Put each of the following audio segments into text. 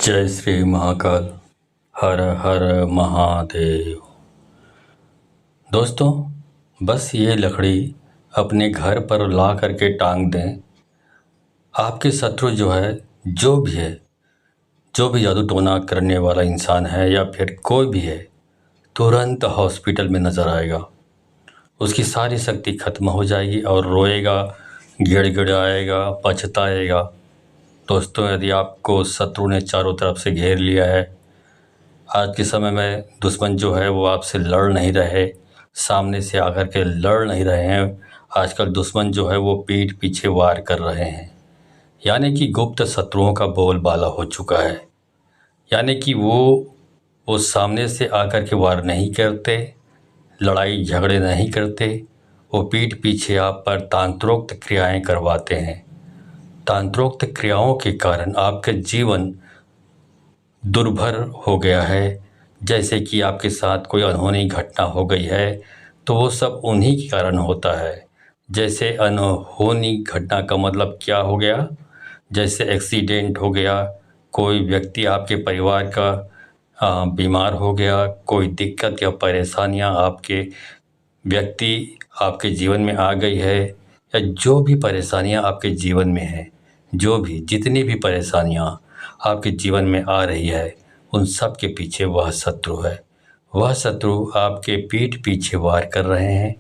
जय श्री महाकाल। हर हर महादेव। दोस्तों, बस ये लकड़ी अपने घर पर ला करके टांग दें। आपके शत्रु जो है, जो भी है, जो भी जादू टोना करने वाला इंसान है या फिर कोई भी है, तुरंत हॉस्पिटल में नज़र आएगा। उसकी सारी शक्ति खत्म हो जाएगी और रोएगा, गिड़गिड़ाएगा, पछताएगा। दोस्तों, यदि आपको शत्रु ने चारों तरफ से घेर लिया है, आज के समय में दुश्मन जो है वो आपसे लड़ नहीं रहे, सामने से आकर के लड़ नहीं रहे हैं। आजकल दुश्मन जो है वो पीठ पीछे वार कर रहे हैं, यानी कि गुप्त शत्रुओं का बोलबाला हो चुका है। यानी कि वो सामने से आकर के वार नहीं करते, लड़ाई झगड़े नहीं करते, वो पीठ पीछे आप पर तंत्रोक्त क्रियाएं करवाते हैं। तंत्रोक्त क्रियाओं के कारण आपका जीवन दुर्भर हो गया है। जैसे कि आपके साथ कोई अनहोनी घटना हो गई है तो वो सब उन्हीं के कारण होता है। जैसे अनहोनी घटना का मतलब क्या हो गया? जैसे एक्सीडेंट हो गया, कोई व्यक्ति आपके परिवार का बीमार हो गया, कोई दिक्कत या परेशानियां आपके जीवन में आ गई है, या जो भी परेशानियां आपके जीवन में हैं, जो भी जितनी भी परेशानियां आपके जीवन में आ रही है, उन सब के पीछे वह शत्रु है। वह शत्रु आपके पीठ पीछे वार कर रहे हैं,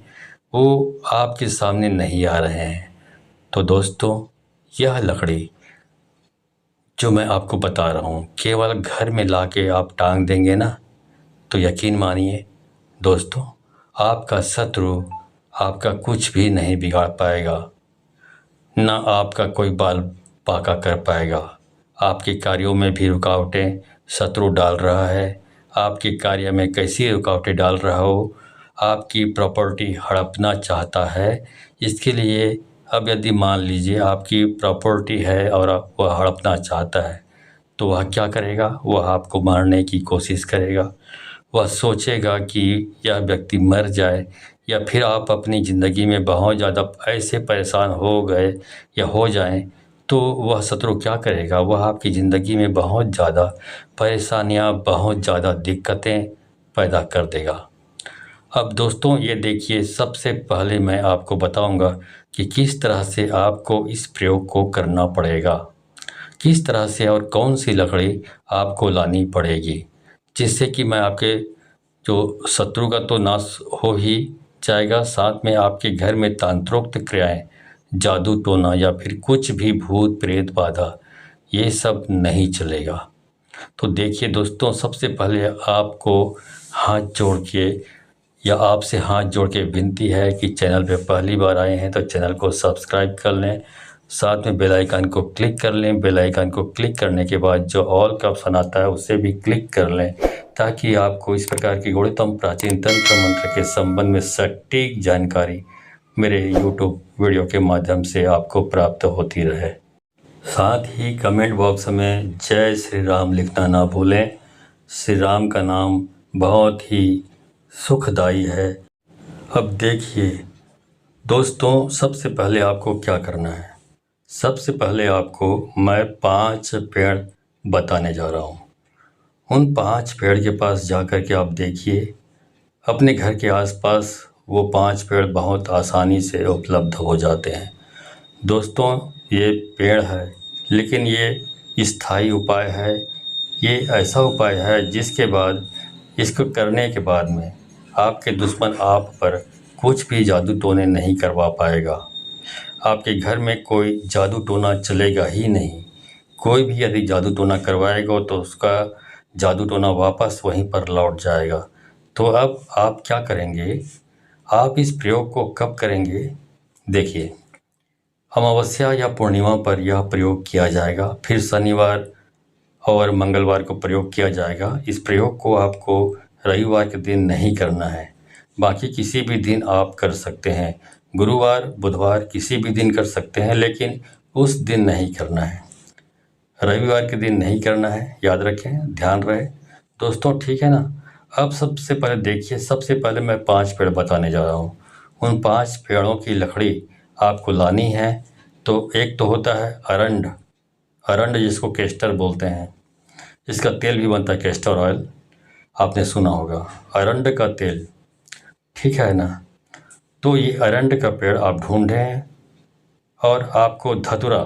वो आपके सामने नहीं आ रहे हैं। तो दोस्तों, यह लकड़ी जो मैं आपको बता रहा हूँ, केवल घर में लाके आप टांग देंगे ना, तो यकीन मानिए दोस्तों, आपका शत्रु आपका कुछ भी नहीं बिगाड़ पाएगा, ना आपका कोई बाल बांका कर पाएगा। आपके कार्यों में भी रुकावटें शत्रु डाल रहा है। आपके कार्य में कैसी रुकावटें डाल रहा हो, आपकी प्रॉपर्टी हड़पना चाहता है। इसके लिए अब यदि मान लीजिए आपकी प्रॉपर्टी है और वह हड़पना चाहता है, तो वह क्या करेगा? वह आपको मारने की कोशिश करेगा। वह सोचेगा कि यह व्यक्ति मर जाए, या फिर आप अपनी ज़िंदगी में बहुत ज़्यादा ऐसे परेशान हो गए या हो जाएं, तो वह शत्रु क्या करेगा? वह आपकी ज़िंदगी में बहुत ज़्यादा परेशानियां, बहुत ज़्यादा दिक्कतें पैदा कर देगा। अब दोस्तों, ये देखिए, सबसे पहले मैं आपको बताऊंगा कि किस तरह से आपको इस प्रयोग को करना पड़ेगा, किस तरह से और कौन सी लकड़ी आपको लानी पड़ेगी, जिससे कि मैं आपके जो शत्रु का तो नाश हो ही जाएगा, साथ में आपके घर में तंत्रोक्त क्रियाएं, जादू टोना या फिर कुछ भी भूत प्रेत बाधा, ये सब नहीं चलेगा। तो देखिए दोस्तों, सबसे पहले आपको हाथ जोड़ के या आपसे हाथ जोड़ के विनती है कि चैनल पे पहली बार आए हैं तो चैनल को सब्सक्राइब कर लें, साथ में बेल आइकन को क्लिक कर लें। बेल आइकन को क्लिक करने के बाद जो ऑल का ऑप्शन आता है उसे भी क्लिक कर लें, ताकि आपको इस प्रकार की गूढ़तम प्राचीन तंत्र मंत्र के संबंध में सटीक जानकारी मेरे यूट्यूब वीडियो के माध्यम से आपको प्राप्त होती रहे। साथ ही कमेंट बॉक्स में जय श्री राम लिखना ना भूलें। श्री राम का नाम बहुत ही सुखदाई है। अब देखिए दोस्तों, सबसे पहले आपको क्या करना है। सबसे पहले आपको मैं 5 पेड़ बताने जा रहा हूँ। उन 5 पेड़ के पास जाकर के आप देखिए, अपने घर के आसपास वो 5 पेड़ बहुत आसानी से उपलब्ध हो जाते हैं। दोस्तों, ये पेड़ है, लेकिन ये स्थायी उपाय है। ये ऐसा उपाय है जिसके बाद, इसको करने के बाद में आपके दुश्मन आप पर कुछ भी जादू टोने नहीं करवा पाएगा। आपके घर में कोई जादू टोना चलेगा ही नहीं। कोई भी यदि जादू टोना करवाएगा तो उसका जादू टोना वापस वहीं पर लौट जाएगा। तो अब आप क्या करेंगे? आप इस प्रयोग को कब करेंगे? देखिए, अमावस्या या पूर्णिमा पर यह प्रयोग किया जाएगा, फिर शनिवार और मंगलवार को प्रयोग किया जाएगा। इस प्रयोग को आपको रविवार के दिन नहीं करना है, बाकी किसी भी दिन आप कर सकते हैं। गुरुवार, बुधवार, किसी भी दिन कर सकते हैं, लेकिन उस दिन नहीं करना है, रविवार के दिन नहीं करना है। याद रखें, ध्यान रहे दोस्तों, ठीक है ना। अब सबसे पहले देखिए, सबसे पहले मैं 5 पेड़ बताने जा रहा हूँ। उन 5 पेड़ों की लकड़ी आपको लानी है। तो एक तो होता है अरंड, अरंड जिसको केस्टर बोलते हैं। इसका तेल भी बनता है कैस्टर ऑयल, आपने सुना होगा। अरंड का तेल, ठीक है ना। तो ये अरंड का पेड़ आप ढूंढें और आपको धतूरा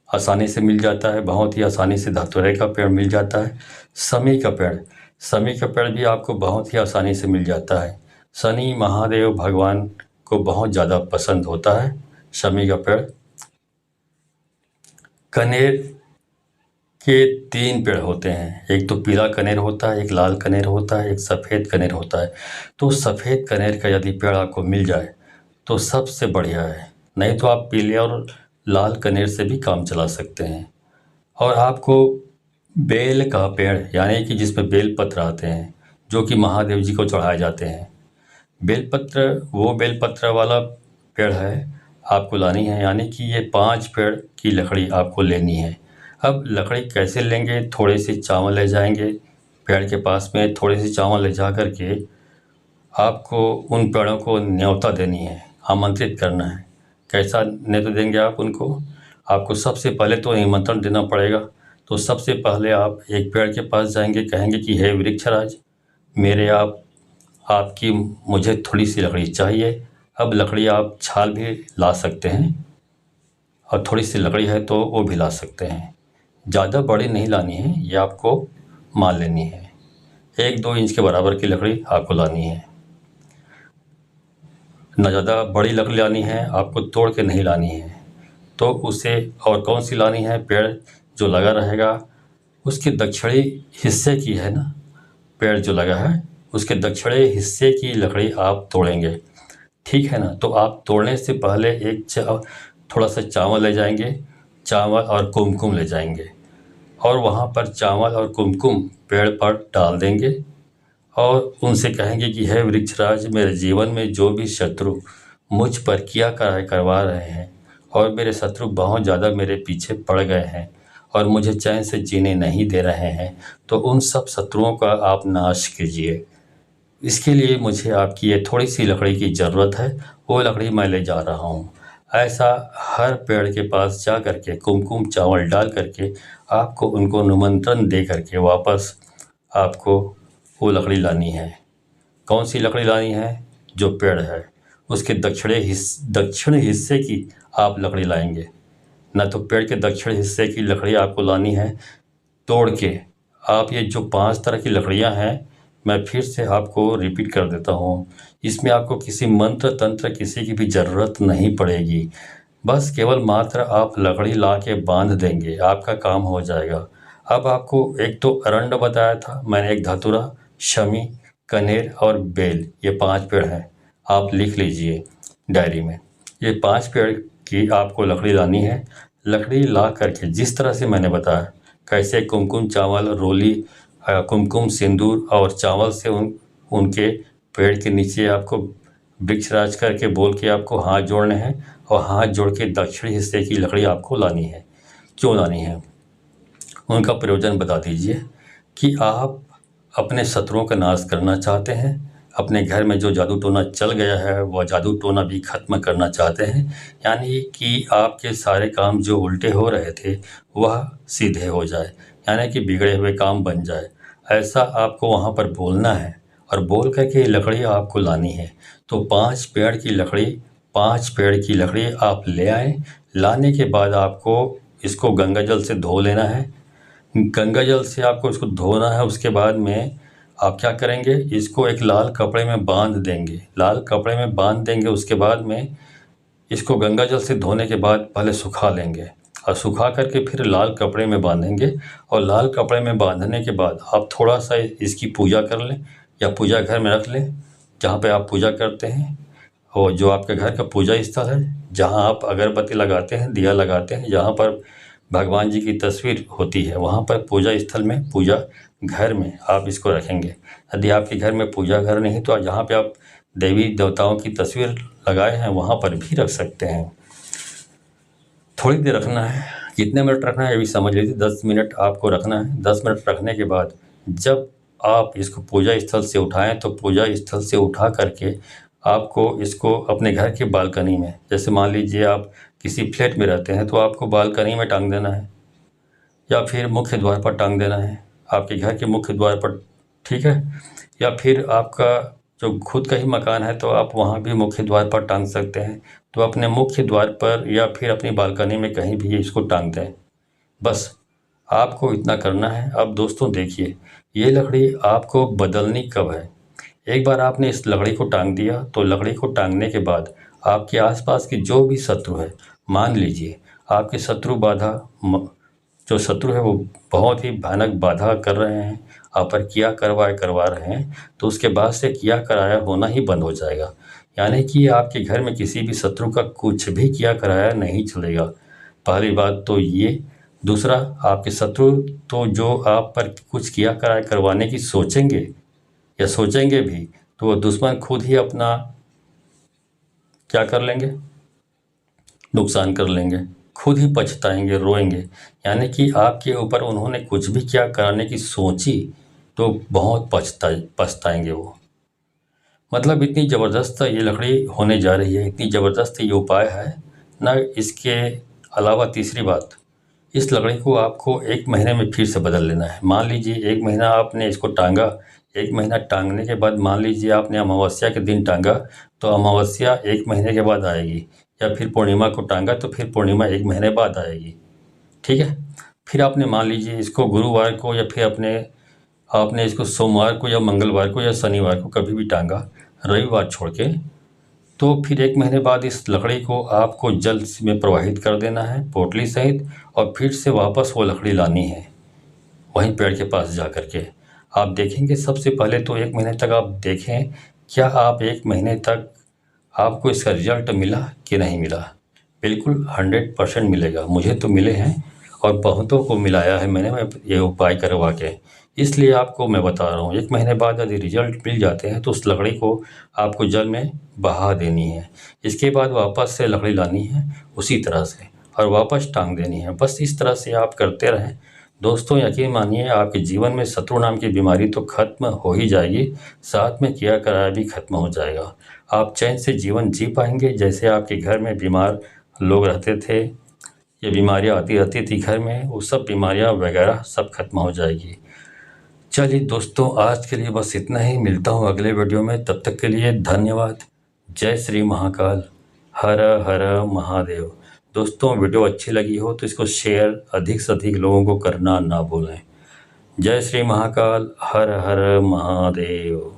आसानी से मिल जाता है, बहुत ही आसानी से धतूरे का पेड़ मिल जाता है। समी का पेड़, समी का पेड़ भी आपको बहुत ही आसानी से मिल जाता है। शनि महादेव भगवान को बहुत ज़्यादा पसंद होता है शमी का पेड़। कनेर के 3 पेड़ होते हैं, एक तो पीला कनेर होता है, एक लाल कनेर होता है, एक सफ़ेद कनेर होता है। तो सफ़ेद कनेर का यदि पेड़ आपको मिल जाए तो सबसे बढ़िया है, नहीं तो आप पीले और लाल कनेर से भी काम चला सकते हैं। और आपको बेल का पेड़, यानी कि जिसमें बेलपत्र आते हैं जो कि महादेव जी को चढ़ाए जाते हैं, बेलपत्र, वो बेलपत्र वाला पेड़ है आपको लानी है। यानी कि ये 5 पेड़ की लकड़ी आपको लेनी है। अब लकड़ी कैसे लेंगे, थोड़े से चावल ले जाएंगे, पेड़ के पास में थोड़े से चावल ले जा कर के आपको उन पेड़ों को न्योता देनी है, आमंत्रित करना है। कैसा न्योता देंगे आप उनको, आपको सबसे पहले तो निमंत्रण देना पड़ेगा। तो सबसे पहले आप एक पेड़ के पास जाएंगे, कहेंगे कि हे वृक्षराज, मेरे आपकी मुझे थोड़ी सी लकड़ी चाहिए। अब लकड़ी आप छाल भी ला सकते हैं और थोड़ी सी लकड़ी है तो वो भी ला सकते हैं। ज़्यादा बड़ी नहीं लानी है, ये आपको मान लेनी है। 1-2 इंच के बराबर की लकड़ी आपको लानी है, ना ज़्यादा बड़ी लकड़ी लानी है, आपको तोड़ के नहीं लानी है। तो उसे और कौन सी लानी है, पेड़ जो लगा रहेगा उसके दक्षिणी हिस्से की है ना, पेड़ जो लगा है उसके दक्षिणी हिस्से की लकड़ी आप तोड़ेंगे, ठीक है ना। तो आप तोड़ने से पहले थोड़ा सा चावल ले जाएंगे, चावल और कुमकुम ले जाएंगे और वहाँ पर चावल और कुमकुम पेड़ पर डाल देंगे और उनसे कहेंगे कि हे वृक्षराज, मेरे जीवन में जो भी शत्रु मुझ पर किया करवा रहे हैं और मेरे शत्रु बहुत ज़्यादा मेरे पीछे पड़ गए हैं और मुझे चैन से जीने नहीं दे रहे हैं, तो उन सब शत्रुओं का आप नाश कीजिए। इसके लिए मुझे आपकी ये थोड़ी सी लकड़ी की ज़रूरत है, वो लकड़ी मैं ले जा रहा हूँ। ऐसा हर पेड़ के पास जा कर के कुमकुम चावल डाल करके आपको उनको निमंत्रण दे करके वापस आपको वो लकड़ी लानी है। कौन सी लकड़ी लानी है, जो पेड़ है उसके दक्षिण हिस्से की आप लकड़ी लाएंगे, ना तो पेड़ के दक्षिण हिस्से की लकड़ी आपको लानी है तोड़ के। आप ये जो 5 तरह की लकड़ियां हैं, मैं फिर से आपको रिपीट कर देता हूँ, इसमें आपको किसी मंत्र तंत्र किसी की भी ज़रूरत नहीं पड़ेगी। बस केवल मात्र आप लकड़ी ला के बांध देंगे, आपका काम हो जाएगा। अब आपको एक तो अरंड बताया था मैंने, एक धतूरा, शमी, कनेर और बेल, ये 5 पेड़ हैं। आप लिख लीजिए डायरी में, ये 5 पेड़ की आपको लकड़ी लानी है। लकड़ी ला करके जिस तरह से मैंने बताया, कैसे कुमकुम चावल, रोली, कुमकुम सिंदूर और चावल से उनके पेड़ के नीचे आपको वृक्षराज करके बोल के आपको हाथ जोड़ने हैं और हाथ जोड़ के दक्षिणी हिस्से की लकड़ी आपको लानी है। क्यों लानी है, उनका प्रयोजन बता दीजिए। कि आप अपने शत्रुओं का नाश करना चाहते हैं, अपने घर में जो जादू टोना चल गया है वह जादू टोना भी ख़त्म करना चाहते हैं, यानी कि आपके सारे काम जो उल्टे हो रहे थे वह सीधे हो जाए, यानी कि बिगड़े हुए काम बन जाए। ऐसा आपको वहाँ पर बोलना है और बोल करके लकड़ी आपको लानी है। तो 5 पेड़ की लकड़ी, 5 पेड़ की लकड़ी आप ले आएँ। लाने के बाद आपको इसको गंगा जल से धो लेना है। गंगा जल से आपको इसको धोना है। उसके बाद में आप क्या करेंगे, इसको एक लाल कपड़े में बांध देंगे, लाल कपड़े में बांध देंगे। उसके बाद में इसको गंगा जल से धोने के बाद पहले सुखा लेंगे और सुखा करके फिर लाल कपड़े में बांधेंगे। और लाल कपड़े में बांधने के बाद आप थोड़ा सा इसकी पूजा कर लें या पूजा घर में रख लें, जहाँ पे आप पूजा करते हैं और जो आपके घर का पूजा स्थल है, जहाँ आप अगरबत्ती लगाते हैं, दिया लगाते हैं, जहाँ पर भगवान जी की तस्वीर होती है, वहाँ पर पूजा स्थल में, पूजा घर में आप इसको रखेंगे। यदि आपके घर में पूजा घर नहीं तो जहाँ पे आप देवी देवताओं की तस्वीर लगाए हैं वहाँ पर भी रख सकते हैं। थोड़ी देर रखना है, कितने मिनट रखना है ये भी समझ लीजिए। 10 मिनट आपको रखना है। 10 मिनट रखने के बाद जब आप इसको पूजा स्थल से उठाएं तो पूजा स्थल से उठा करके आपको इसको अपने घर के बालकनी में, जैसे मान लीजिए आप किसी फ्लैट में रहते हैं तो आपको बालकनी में टांग देना है या फिर मुख्य द्वार पर टांग देना है। आपके घर के मुख्य द्वार पर, ठीक है। या फिर आपका जो खुद का ही मकान है तो आप वहाँ भी मुख्य द्वार पर टांग सकते हैं। तो अपने मुख्य द्वार पर या फिर अपनी बालकनी में कहीं भी इसको टांग दें। बस आपको इतना करना है। अब दोस्तों देखिए, ये लकड़ी आपको बदलनी कब है। एक बार आपने इस लकड़ी को टांग दिया तो लकड़ी को टांगने के बाद आपके आसपास के जो भी शत्रु है, मान लीजिए आपके शत्रु बाधा जो शत्रु है वो बहुत ही भयानक बाधा कर रहे हैं, आप पर किया करवा रहे हैं, तो उसके बाद से किया कराया होना ही बंद हो जाएगा। यानी कि आपके घर में किसी भी शत्रु का कुछ भी किया कराया नहीं चलेगा। पहली बात तो ये। दूसरा, आपके शत्रु तो जो आप पर कुछ किया कराया करवाने की सोचेंगे या सोचेंगे भी, तो वो दुश्मन खुद ही अपना क्या कर लेंगे, नुकसान कर लेंगे, खुद ही पछताएंगे, रोएंगे। यानी कि आपके ऊपर उन्होंने कुछ भी क्या कराने की सोची तो बहुत पछताएंगे वो। मतलब इतनी ज़बरदस्त ये लकड़ी होने जा रही है, इतनी ज़बरदस्त ये उपाय है ना। इसके अलावा तीसरी बात, इस लकड़ी को आपको 1 महीने में फिर से बदल लेना है। मान लीजिए 1 महीना आपने इसको टांगा, 1 महीना टांगने के बाद मान लीजिए आपने अमावस्या के दिन टांगा, तो अमावस्या 1 महीने के बाद आएगी। या फिर पूर्णिमा को टांगा तो फिर पूर्णिमा 1 महीने बाद आएगी, ठीक है। फिर आपने मान लीजिए इसको गुरुवार को या फिर आपने इसको सोमवार को या मंगलवार को या शनिवार को कभी भी टांगा, रविवार छोड़ के, तो फिर 1 महीने बाद इस लकड़ी को आपको जल में प्रवाहित कर देना है पोटली सहित, और फिर से वापस वो लकड़ी लानी है वहीं पेड़ के पास जा कर के। आप देखेंगे सबसे पहले तो 1 महीने तक आप देखें क्या आप 1 महीने तक आपको इसका रिजल्ट मिला कि नहीं मिला। बिल्कुल 100% मिलेगा। मुझे तो मिले हैं और बहुतों को मिलाया है मैंने ये उपाय करवा के, इसलिए आपको मैं बता रहा हूँ। 1 महीने बाद यदि रिजल्ट मिल जाते हैं तो उस लकड़ी को आपको जल में बहा देनी है। इसके बाद वापस से लकड़ी लानी है उसी तरह से और वापस टांग देनी है। बस इस तरह से आप करते रहें दोस्तों। यकीन मानिए आपके जीवन में शत्रु नाम की बीमारी तो खत्म हो ही जाएगी, साथ में किया कराया भी खत्म हो जाएगा। आप चैन से जीवन जी पाएंगे। जैसे आपके घर में बीमार लोग रहते थे, ये बीमारियां आती रहती थी घर में, वो सब बीमारियां वगैरह सब खत्म हो जाएगी। चलिए दोस्तों, आज के लिए बस इतना ही। मिलता हूँ अगले वीडियो में, तब तक के लिए धन्यवाद। जय श्री महाकाल, हर हर महादेव। दोस्तों, वीडियो अच्छी लगी हो तो इसको शेयर अधिक से अधिक लोगों को करना ना भूलें। जय श्री महाकाल, हर हर महादेव।